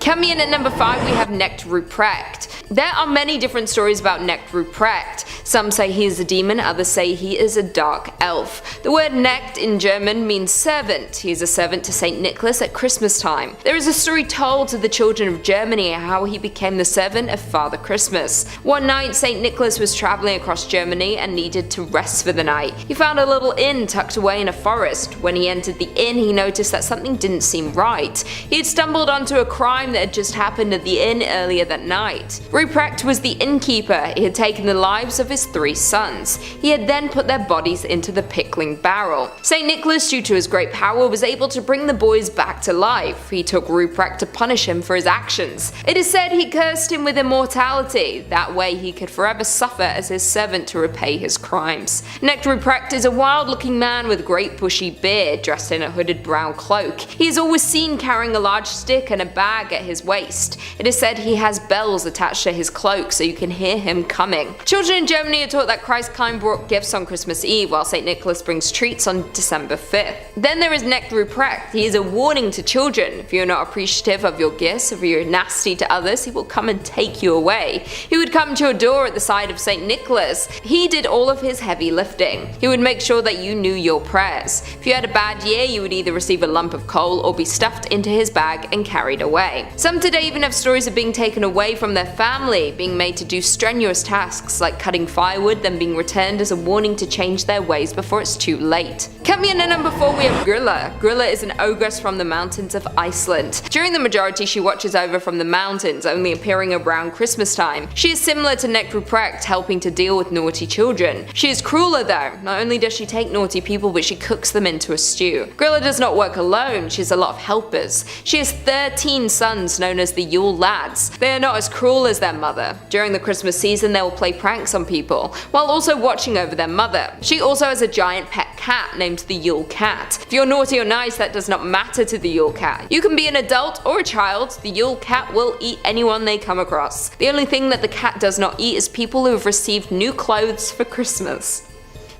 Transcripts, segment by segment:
Coming in at number 5 we have Neckkreuz. There are many different stories about Neckkreuz. Some say he is a demon, others say he is a dark elf. The word Neckt in German means servant. He is a servant to St. Nicholas at Christmas time. There is a story told to the children of Germany how he became the servant of Father Christmas. One night St. Nicholas was traveling across Germany and needed to rest for the night. He found a little inn tucked away in a forest. When he entered the inn he noticed that something didn't seem right. He had stumbled onto a crime that had just happened at the inn earlier that night. Ruprecht was the innkeeper. He had taken the lives of his 3 sons. He had then put their bodies into the pickling barrel. St. Nicholas, due to his great power, was able to bring the boys back to life. He took Ruprecht to punish him for his actions. It is said he cursed him with immortality. That way he could forever suffer as his servant to repay his crimes. Neckkreuz is a wild-looking man with a great bushy beard, dressed in a hooded brown cloak. He is always seen carrying a large stick and a bag at his waist. It is said he has bells attached to his cloak so you can hear him coming. Children in Germany are taught that Christkind brought gifts on Christmas Eve, while St. Nicholas brings treats on December 5th. Then there is Neckkreuz. He is a warning to children. If you are not appreciative of your gifts, if you are nasty to others, he will come and take you away. He would come to your door at the side of St. Nicholas. He did all of his heavy lifting. He would make sure that you knew your prayers. If you had a bad year, you would either receive a lump of coal or be stuffed into his bag and carried away. Some today even have stories of being taken away from their family, being made to do strenuous tasks like cutting firewood, then being returned as a warning to change their ways before it's too late. Coming in at number 4 we have Grilla. Grilla is an ogress from the mountains of Iceland. During the majority she watches over from the mountains, only appearing around Christmas time. She is similar to Neckkreuz, helping to deal with naughty children. She is crueler though. Not only does she take naughty people, but she cooks them into a stew. Grilla does not work alone, she has a lot of helpers. She has 13 sons known as the Yule Lads. They are not as cruel as their mother. During the Christmas season they will play pranks on people, while also watching over their mother. She also has a giant pet cat named the Yule Cat. If you're naughty or nice, that does not matter to the Yule Cat. You can be an adult or a child, the Yule Cat will eat anyone they come across. The only thing that the cat does not eat is people who have received new clothes for Christmas.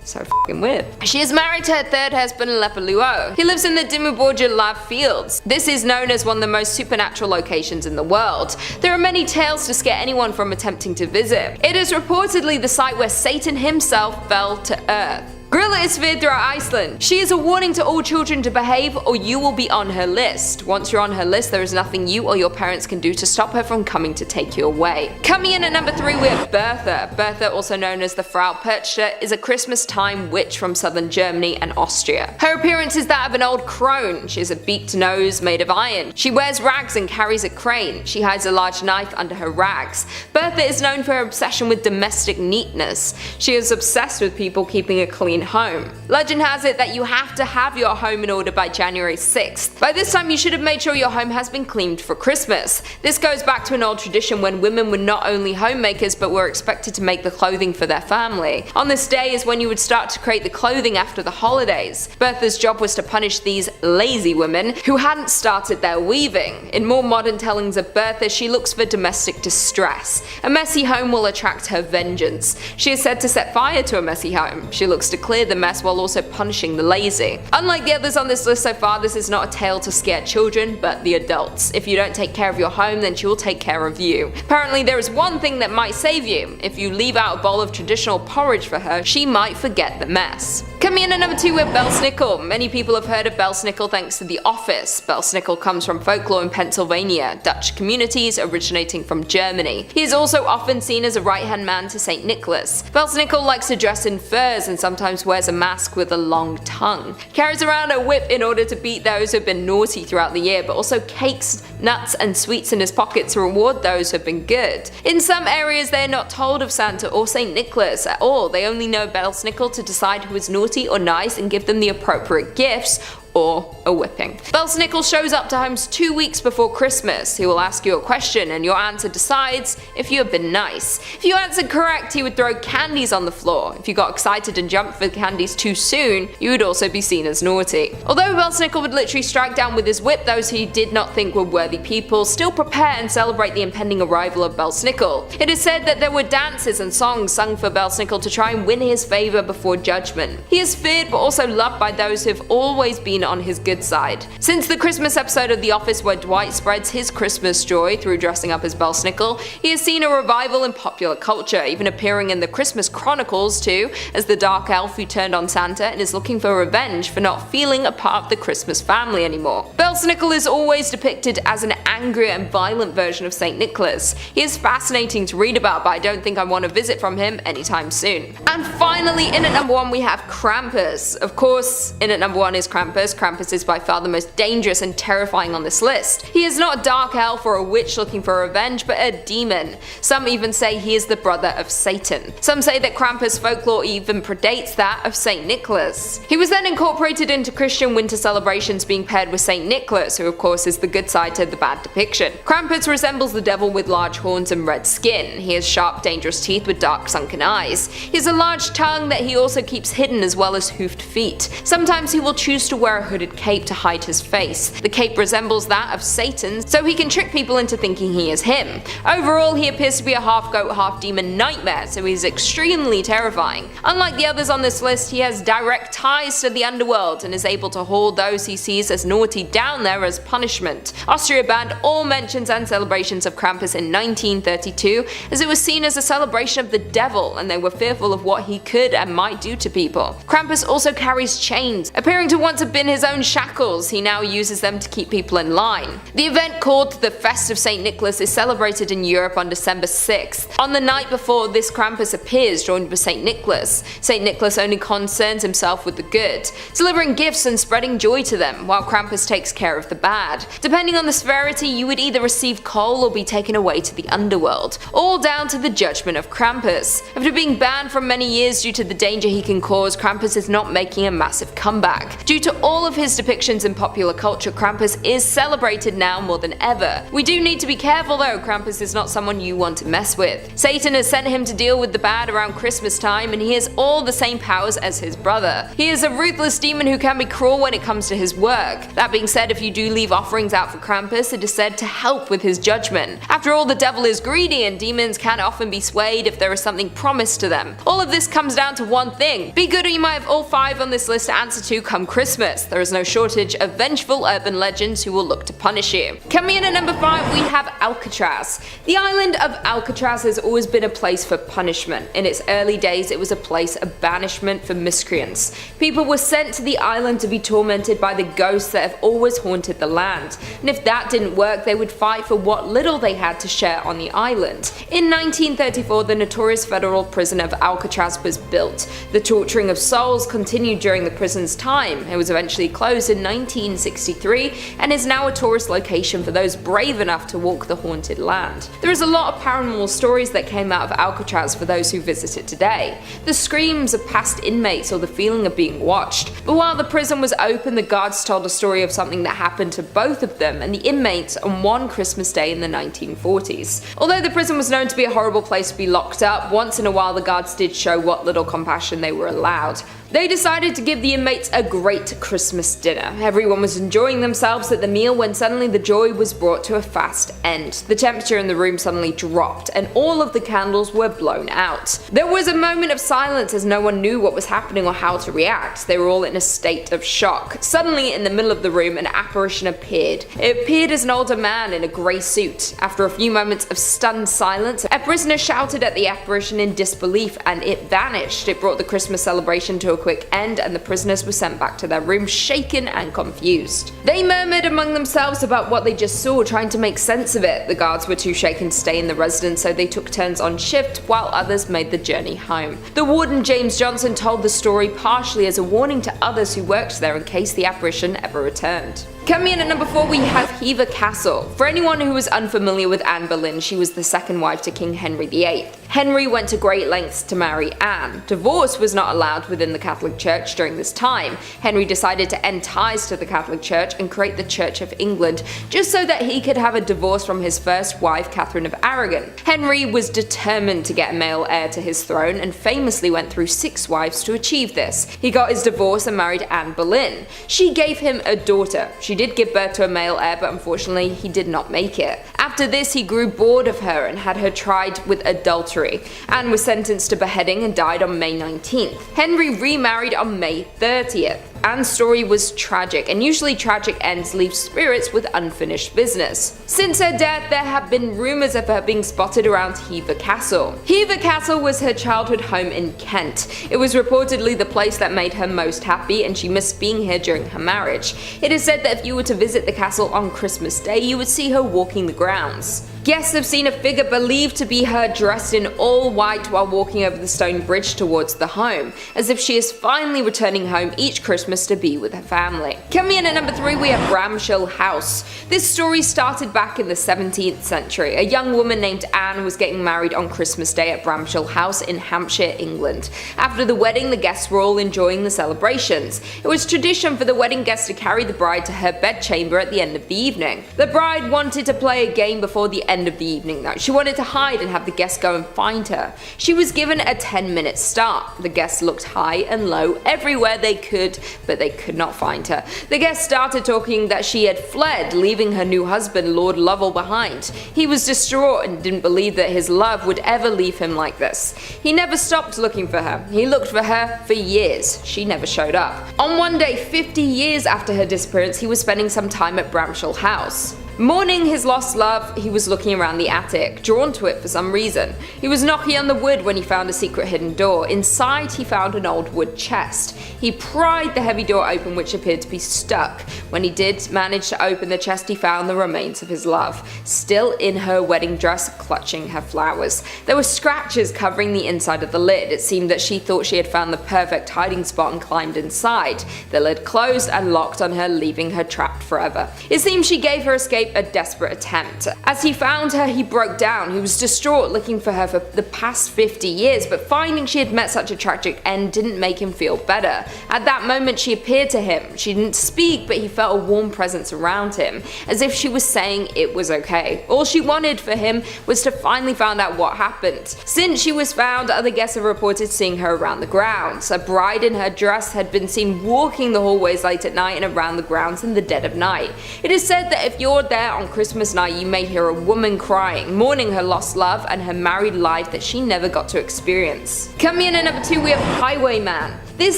So f***ing weird. She is married to her 3rd husband, Lepaluo. He lives in the Dimmuborgia Lav Fields. This is known as one of the most supernatural locations in the world. There are many tales to scare anyone from attempting to visit. It is reportedly the site where Satan himself fell to earth. Grilla is feared throughout Iceland. She is a warning to all children to behave or you will be on her list. Once you're on her list, there is nothing you or your parents can do to stop her from coming to take you away. Coming in at number 3 we have Bertha. Bertha, also known as the Frau Perchte, is a Christmas time witch from southern Germany and Austria. Her appearance is that of an old crone. She has a beaked nose made of iron. She wears rags and carries a crane. She hides a large knife under her rags. Bertha is known for her obsession with domestic neatness. She is obsessed with people keeping a clean home. Legend has it that you have to have your home in order by January 6th. By this time you should have made sure your home has been cleaned for Christmas. This goes back to an old tradition when women were not only homemakers but were expected to make the clothing for their family. On this day is when you would start to create the clothing after the holidays. Bertha's job was to punish these lazy women who hadn't started their weaving. In more modern tellings of Bertha, she looks for domestic distress. A messy home will attract her vengeance. She is said to set fire to a messy home. She looks to clear the mess while also punishing the lazy. Unlike the others on this list so far, this is not a tale to scare children, but the adults. If you don't take care of your home, then she will take care of you. Apparently there is one thing that might save you. If you leave out a bowl of traditional porridge for her, she might forget the mess. Coming in at number 2 with Belsnickel. Many people have heard of Belsnickel thanks to The Office. Belsnickel comes from folklore in Pennsylvania, Dutch communities originating from Germany. He is also often seen as a right-hand man to St. Nicholas. Belsnickel likes to dress in furs and sometimes wears a mask with a long tongue. He carries around a whip in order to beat those who have been naughty throughout the year, but also cakes, nuts and sweets in his pocket to reward those who have been good. In some areas they are not told of Santa or St. Nicholas at all. They only know Belsnickel to decide who is naughty or nice and give them the appropriate gifts or a whipping. Belsnickel shows up to homes 2 weeks before Christmas. He will ask you a question and your answer decides if you have been nice. If you answered correct, he would throw candies on the floor. If you got excited and jumped for the candies too soon, you would also be seen as naughty. Although Belsnickel would literally strike down with his whip those he did not think were worthy people, still prepare and celebrate the impending arrival of Belsnickel. It is said that there were dances and songs sung for Belsnickel to try and win his favor before judgment. He is feared but also loved by those who have always been lean on his good side. Since the Christmas episode of The Office where Dwight spreads his Christmas joy through dressing up as Belsnickel, he has seen a revival in popular culture, even appearing in the Christmas Chronicles too, as the dark elf who turned on Santa and is looking for revenge for not feeling a part of the Christmas family anymore. Belsnickel is always depicted as an angry and violent version of St. Nicholas. He is fascinating to read about, but I don't think I want to visit from him anytime soon. And finally, in at number 1 we have Krampus. Of course, in at number 1 is Krampus. Krampus is by far the most dangerous and terrifying on this list. He is not a dark elf or a witch looking for revenge, but a demon. Some even say he is the brother of Satan. Some say that Krampus folklore even predates that of St. Nicholas. He was then incorporated into Christian winter celebrations, being paired with St. Nicholas, who of course is the good side to the bad depiction. Krampus resembles the devil with large horns and red skin. He has sharp, dangerous teeth with dark, sunken eyes. He has a large tongue that he also keeps hidden, as well as hoofed feet. Sometimes he will choose to wear a hooded cape to hide his face. The cape resembles that of Satan, so he can trick people into thinking he is him. Overall, he appears to be a half goat, half demon nightmare, so he's extremely terrifying. Unlike the others on this list, he has direct ties to the underworld and is able to haul those he sees as naughty down there as punishment. Austria banned all mentions and celebrations of Krampus in 1932, as it was seen as a celebration of the devil, and they were fearful of what he could and might do to people. Krampus also carries chains. Appearing to once have been his own shackles, he now uses them to keep people in line. The event, called the Fest of St. Nicholas, is celebrated in Europe on December 6th. On the night before, this Krampus appears, joined with St. Nicholas. St. Nicholas only concerns himself with the good, delivering gifts and spreading joy to them, while Krampus takes care of the bad. Depending on the severity, you would either receive coal or be taken away to the underworld, all down to the judgment of Krampus. After being banned for many years due to the danger he can cause, Krampus is not making a massive comeback. Due to all of his depictions in popular culture, Krampus is celebrated now more than ever. We do need to be careful though, Krampus is not someone you want to mess with. Satan has sent him to deal with the bad around Christmas time, and he has all the same powers as his brother. He is a ruthless demon who can be cruel when it comes to his work. That being said, if you do leave offerings out for Krampus, it is said to help with his judgment. After all, the devil is greedy, and demons can often be swayed if there is something promised to them. All of this comes down to one thing: be good or you might have all 5 on this list to answer to come Christmas. There is no shortage of vengeful urban legends who will look to punish you. Coming in at number 5 we have Alcatraz. The island of Alcatraz has always been a place for punishment. In its early days it was a place of banishment for miscreants. People were sent to the island to be tormented by the ghosts that have always haunted the land, and if that didn't work they would fight for what little they had to share on the island. In 1934 the notorious federal prison of Alcatraz was built. The torturing of souls continued during the prison's time. It was eventually closed in 1963 and is now a tourist location for those brave enough to walk the haunted land. There is a lot of paranormal stories that came out of Alcatraz for those who visit it today. The screams of past inmates or the feeling of being watched. But while the prison was open, the guards told a story of something that happened to both of them and the inmates on one Christmas day in the 1940s. Although the prison was known to be a horrible place to be locked up, once in a while the guards did show what little compassion they were allowed. They decided to give the inmates a great Christmas dinner. Everyone was enjoying themselves at the meal when suddenly the joy was brought to a fast end. The temperature in the room suddenly dropped and all of the candles were blown out. There was a moment of silence as no one knew what was happening or how to react. They were all in a state of shock. Suddenly, in the middle of the room, an apparition appeared. It appeared as an older man in a grey suit. After a few moments of stunned silence, a prisoner shouted at the apparition in disbelief and it vanished. It brought the Christmas celebration to a quick end and the prisoners were sent back to their rooms shaken and confused. They murmured among themselves about what they just saw, trying to make sense of it. The guards were too shaken to stay in the residence, so they took turns on shift while others made the journey home. The warden James Johnson told the story partially as a warning to others who worked there in case the apparition ever returned. Coming in at number 4 we have Hever Castle. For anyone who is unfamiliar with Anne Boleyn, she was the second wife to King Henry VIII. Henry went to great lengths to marry Anne. Divorce was not allowed within the Catholic Church during this time. Henry decided to end ties to the Catholic Church and create the Church of England, just so that he could have a divorce from his first wife, Catherine of Aragon. Henry was determined to get a male heir to his throne and famously went through 6 wives to achieve this. He got his divorce and married Anne Boleyn. She gave him a daughter. She did give birth to a male heir, but unfortunately he did not make it. After this he grew bored of her and had her tried with adultery. Anne was sentenced to beheading and died on May 19th. Henry remarried on May 30th. Anne's story was tragic, and usually tragic ends leave spirits with unfinished business. Since her death, there have been rumours of her being spotted around Hever Castle. Hever Castle was her childhood home in Kent. It was reportedly the place that made her most happy, and she missed being here during her marriage. It is said that if you were to visit the castle on Christmas Day, you would see her walking the grounds. Guests have seen a figure believed to be her dressed in all white while walking over the stone bridge towards the home, as if she is finally returning home each Christmas to be with her family. Coming in at number 3, we have Bramshell House. This story started back in the 17th century. A young woman named Anne was getting married on Christmas Day at Bramshell House in Hampshire, England. After the wedding, the guests were all enjoying the celebrations. It was tradition for the wedding guests to carry the bride to her bedchamber at the end of the evening. The bride wanted to play a game before the end of the evening though. She wanted to hide and have the guests go and find her. She was given a 10-minute start. The guests looked high and low everywhere they could, but they could not find her. The guests started talking that she had fled, leaving her new husband, Lord Lovell, behind. He was distraught and didn't believe that his love would ever leave him like this. He never stopped looking for her. He looked for her for years. She never showed up. On one day, 50 years after her disappearance, he was spending some time at Bramshell House. Mourning his lost love, he was looking around the attic, drawn to it for some reason. He was knocking on the wood when he found a secret hidden door. Inside, he found an old wood chest. He pried the heavy door open, which appeared to be stuck. When he did manage to open the chest, he found the remains of his love, still in her wedding dress, clutching her flowers. There were scratches covering the inside of the lid. It seemed that she thought she had found the perfect hiding spot and climbed inside. The lid closed and locked on her, leaving her trapped forever. It seems she gave her escape a desperate attempt. As he found her, he broke down. He was distraught, looking for her for the past 50 years, but finding she had met such a tragic end didn't make him feel better. At that moment, she appeared to him. She didn't speak, but he felt a warm presence around him, as if she was saying it was okay. All she wanted for him was to finally find out what happened. Since she was found, other guests have reported seeing her around the grounds. A bride in her dress had been seen walking the hallways late at night and around the grounds in the dead of night. It is said that if you're there on Christmas night, you may hear a woman crying, mourning her lost love and her married life that she never got to experience. Coming in at number 2, we have Highwayman. This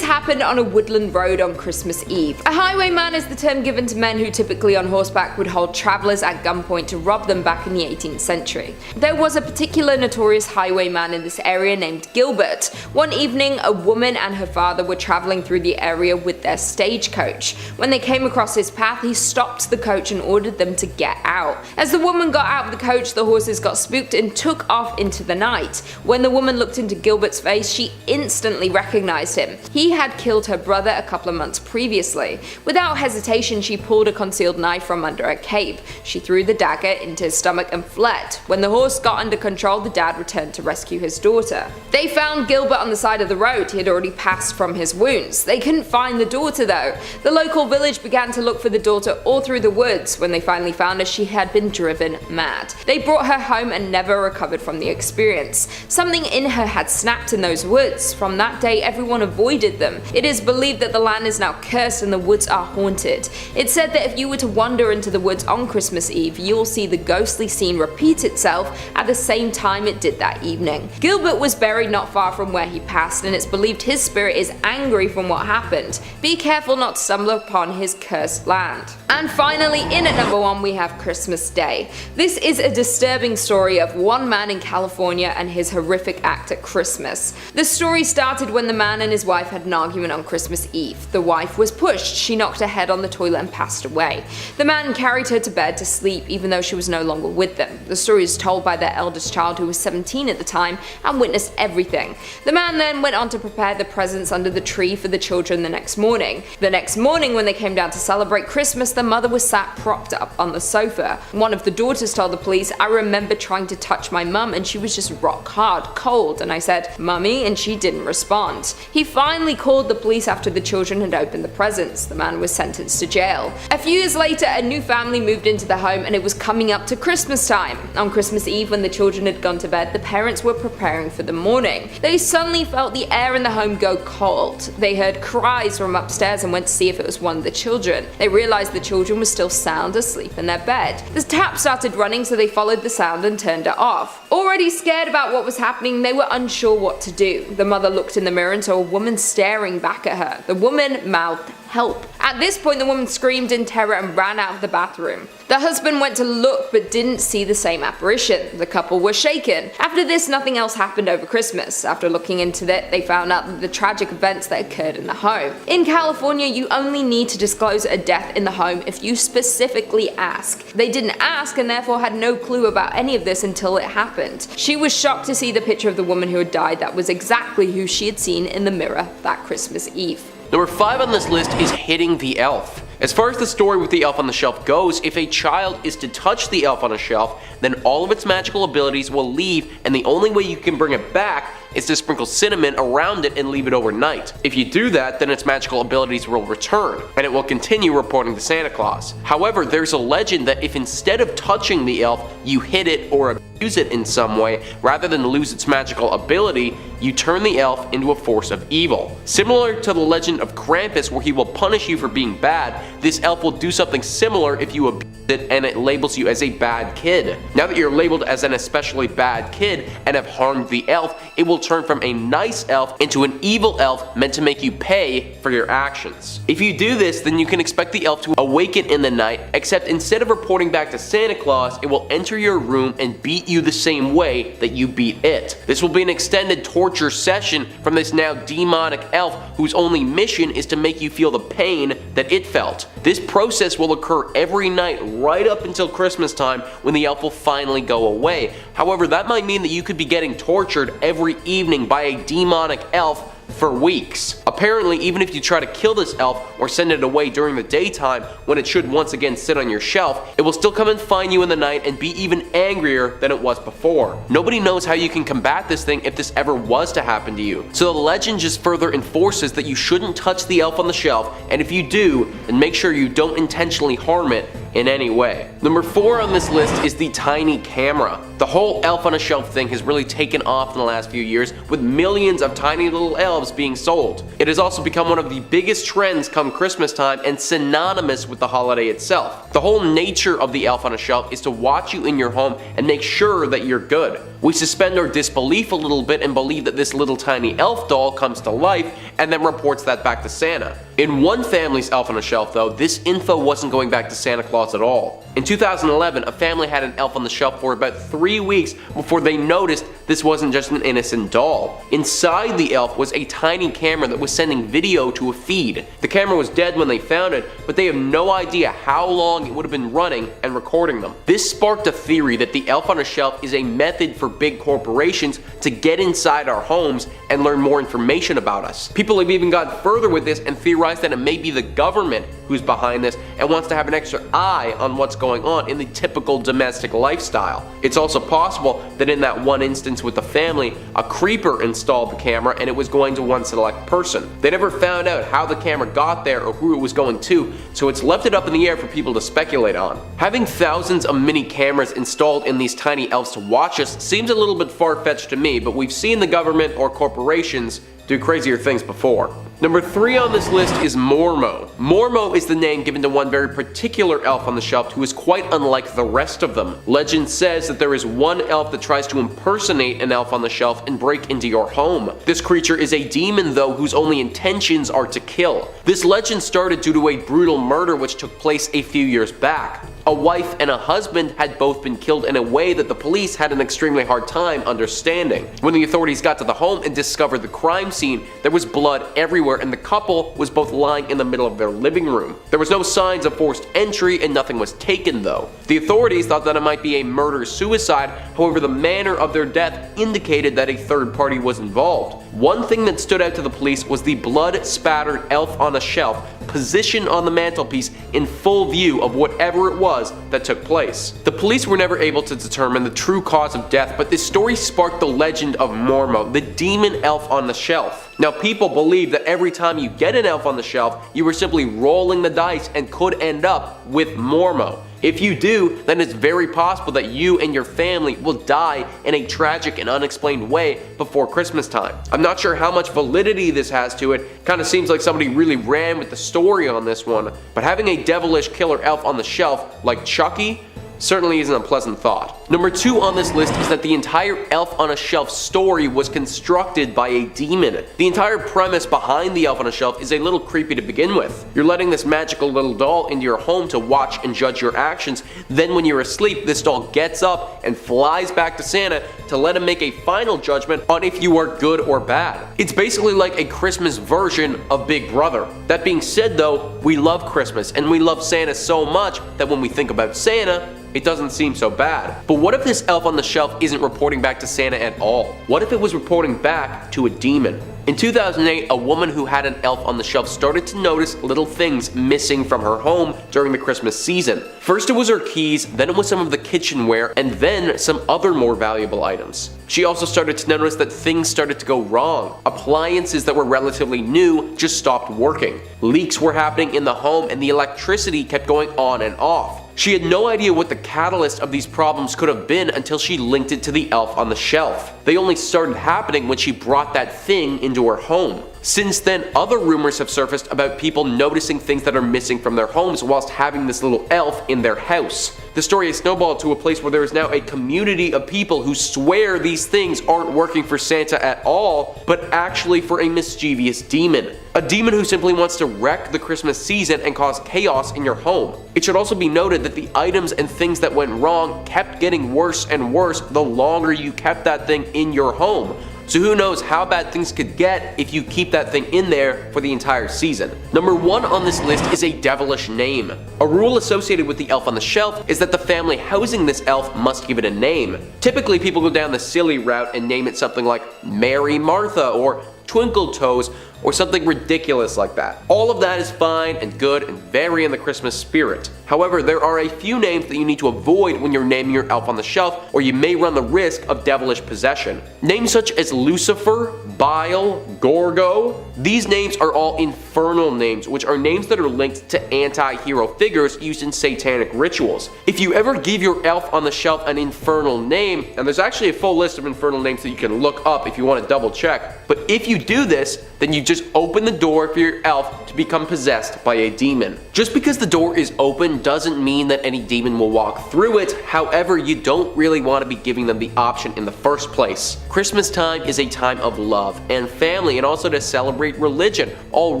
happened on a woodland road on Christmas Eve. A highwayman is the term given to men who typically on horseback would hold travellers at gunpoint to rob them back in the 18th century. There was a particular notorious highwayman in this area named Gilbert. One evening, a woman and her father were travelling through the area with their stagecoach. When they came across his path, he stopped the coach and ordered them to get out. As the woman got out of the coach, the horses got spooked and took off into the night. When the woman looked into Gilbert's face, she instantly recognized him. He had killed her brother a couple of months previously. Without hesitation, she pulled a concealed knife from under her cape. She threw the dagger into his stomach and fled. When the horse got under control, the dad returned to rescue his daughter. They found Gilbert on the side of the road. He had already passed from his wounds. They couldn't find the daughter though. The local village began to look for the daughter all through the woods. When they finally found her, she had been driven mad. They brought her home and never recovered from the experience. Something in her had snapped in those woods. From that day, everyone avoided them. It is believed that the land is now cursed and the woods are haunted. It's said that if you were to wander into the woods on Christmas Eve, you will see the ghostly scene repeat itself at the same time it did that evening. Gilbert was buried not far from where he passed, and it's believed his spirit is angry from what happened. Be careful not to stumble upon his cursed land. And finally, in at number 1, we have Christmas Day. This is a disturbing story of one man in California and his horrific act at Christmas. The story started when the man and his wife had an argument on Christmas Eve. The wife was pushed. She knocked her head on the toilet and passed away. The man carried her to bed to sleep even though she was no longer with them. The story is told by their eldest child, who was 17 at the time and witnessed everything. The man then went on to prepare the presents under the tree for the children the next morning. The next morning, when they came down to celebrate Christmas, the mother was sat propped up on the sofa. One of the daughters told the police, "I remember trying to touch my mum and she was just rock hard, cold, and I said, 'Mummy,' and she didn't respond." He finally called the police after the children had opened the presents. The man was sentenced to jail. A few years later, a new family moved into the home and it was coming up to Christmas time. On Christmas Eve, when the children had gone to bed, the parents were preparing for the morning. They suddenly felt the air in the home go cold. They heard cries from upstairs and went to see if it was one of the children. They realized the children were still sound asleep in their bed. The tap started running, so they followed the sound and turned it off. Already scared about what was happening, they were unsure what to do. The mother looked in the mirror and saw a woman staring back at her. The woman mouthed, help. At this point, the woman screamed in terror and ran out of the bathroom. The husband went to look but didn't see the same apparition. The couple were shaken. After this, nothing else happened over Christmas. After looking into it, they found out the tragic events that occurred in the home. In California, you only need to disclose a death in the home if you specifically ask. They didn't ask and therefore had no clue about any of this until it happened. She was shocked to see the picture of the woman who had died that was exactly who she had seen in the mirror that Christmas Eve. Number 5 on this list is hitting the elf. As far as the story with the elf on the shelf goes, if a child is to touch the elf on a shelf, then all of its magical abilities will leave, and the only way you can bring it back is to sprinkle cinnamon around it and leave it overnight. If you do that, then its magical abilities will return, and it will continue reporting to Santa Claus. However, there's a legend that if instead of touching the elf, you hit it or abuse it in some way, rather than lose its magical ability, you turn the elf into a force of evil. Similar to the legend of Krampus, where he will punish you for being bad, this elf will do something similar if you abuse it and it labels you as a bad kid. Now that you're labeled as an especially bad kid and have harmed the elf, it will turn from a nice elf into an evil elf meant to make you pay for your actions. If you do this, then you can expect the elf to awaken in the night, except instead of reporting back to Santa Claus, it will enter your room and beat you the same way that you beat it. This will be an extended torture session from this now demonic elf whose only mission is to make you feel the pain that it felt. This process will occur every night right up until Christmas time, when the elf will finally go away. However, that might mean that you could be getting tortured every evening by a demonic elf for weeks. Apparently, even if you try to kill this elf or send it away during the daytime when it should once again sit on your shelf, it will still come and find you in the night and be even angrier than it was before. Nobody knows how you can combat this thing if this ever was to happen to you. So the legend just further enforces that you shouldn't touch the elf on the shelf, and if you do, then make sure you don't intentionally harm it in any way. Number 4 on this list is the tiny camera. The whole elf on a shelf thing has really taken off in the last few years, with millions of tiny little elves being sold. It has also become one of the biggest trends come Christmas time and synonymous with the holiday itself. The whole nature of the elf on a shelf is to watch you in your home and make sure that you're good. We suspend our disbelief a little bit and believe that this little tiny elf doll comes to life and then reports that back to Santa. In one family's elf on a shelf though, this info wasn't going back to Santa Claus at all. In 2011, a family had an elf on the shelf for about 3 weeks before they noticed this wasn't just an innocent doll. Inside the elf was a tiny camera that was sending video to a feed. The camera was dead when they found it, but they have no idea how long it would have been running and recording them. This sparked a theory that the elf on a shelf is a method for big corporations to get inside our homes and learn more information about us. People have even gone further with this and theorized that it may be the government who's behind this and wants to have an extra eye on what's going on in the typical domestic lifestyle. It's also possible that in that one instance with the family, a creeper installed the camera and it was going to one select person. They never found out how the camera got there or who it was going to, so it's left it up in the air for people to speculate on. Having thousands of mini cameras installed in these tiny elves to watch us seems a little bit far-fetched to me, but we've seen the government or corporations do crazier things before. Number 3 on this list is Mormo. Mormo is the name given to one very particular elf on the shelf who is quite unlike the rest of them. Legend says that there is one elf that tries to impersonate an elf on the shelf and break into your home. This creature is a demon though, whose only intentions are to kill. This legend started due to a brutal murder which took place a few years back. A wife and a husband had both been killed in a way that the police had an extremely hard time understanding. When the authorities got to the home and discovered the crime scene, there was blood everywhere and the couple was both lying in the middle of their living room. There was no signs of forced entry and nothing was taken though. The authorities thought that it might be a murder-suicide, however the manner of their death indicated that a third party was involved. One thing that stood out to the police was the blood-spattered elf on a shelf positioned on the mantelpiece in full view of whatever it was that took place. The police were never able to determine the true cause of death, but this story sparked the legend of Mormo, the demon elf on the shelf. Now people believe that every time you get an elf on the shelf, you are simply rolling the dice and could end up with Mormo. If you do, then it's very possible that you and your family will die in a tragic and unexplained way before Christmas time. I'm not sure how much validity this has to it, kind of seems like somebody really ran with the story on this one, but having a devilish killer elf on the shelf like Chucky Certainly isn't a pleasant thought. Number 2 on this list is that the entire Elf on a Shelf story was constructed by a demon. The entire premise behind the Elf on a Shelf is a little creepy to begin with. You're letting this magical little doll into your home to watch and judge your actions. Then when you're asleep, this doll gets up and flies back to Santa to let him make a final judgment on if you are good or bad. It's basically like a Christmas version of Big Brother. That being said though, we love Christmas and we love Santa so much that when we think about Santa, it doesn't seem so bad. But what if this Elf on the Shelf isn't reporting back to Santa at all? What if it was reporting back to a demon? In 2008, a woman who had an elf on the shelf started to notice little things missing from her home during the Christmas season. First it was her keys, then it was some of the kitchenware, and then some other more valuable items. She also started to notice that things started to go wrong. Appliances that were relatively new just stopped working. Leaks were happening in the home and the electricity kept going on and off. She had no idea what the catalyst of these problems could have been until she linked it to the elf on the shelf. They only started happening when she brought that thing into her home. Since then, other rumors have surfaced about people noticing things that are missing from their homes whilst having this little elf in their house. The story has snowballed to a place where there is now a community of people who swear these things aren't working for Santa at all, but actually for a mischievous demon. A demon who simply wants to wreck the Christmas season and cause chaos in your home. It should also be noted that the items and things that went wrong kept getting worse and worse the longer you kept that thing in your home. So who knows how bad things could get if you keep that thing in there for the entire season. Number 1 on this list is a devilish name. A rule associated with the elf on the shelf is that the family housing this elf must give it a name. Typically people go down the silly route and name it something like Mary Martha or Twinkle Toes or something ridiculous like that. All of that is fine and good and very in the Christmas spirit. However, there are a few names that you need to avoid when you're naming your elf on the shelf, or you may run the risk of devilish possession. Names such as Lucifer, Bile, Gorgo, these names are all infernal names, which are names that are linked to anti-hero figures used in satanic rituals. If you ever give your elf on the shelf an infernal name, and there's actually a full list of infernal names that you can look up if you want to double check, but if you do this, then you just open the door for your elf to become possessed by a demon. Just because the door is open doesn't mean that any demon will walk through it. However, you don't really want to be giving them the option in the first place. Christmas time is a time of love and family, and also to celebrate religion, all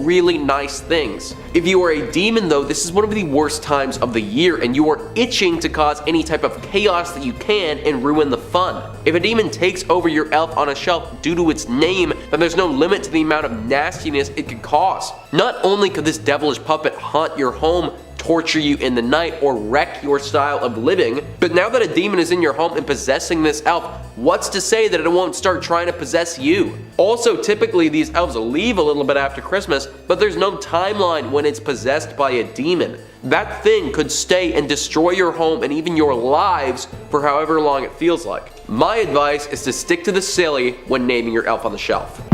really nice things. If you are a demon though, this is one of the worst times of the year and you are itching to cause any type of chaos that you can and ruin the fun. If a demon takes over your elf on a shelf due to its name, then there's no limit to the amount of nastiness it could cause. Not only could this devilish puppet haunt your home, torture you in the night, or wreck your style of living, but now that a demon is in your home and possessing this elf, what's to say that it won't start trying to possess you? Also, typically these elves leave a little bit after Christmas, but there's no timeline when it's possessed by a demon. That thing could stay and destroy your home and even your lives for however long it feels like. My advice is to stick to the silly when naming your elf on the shelf.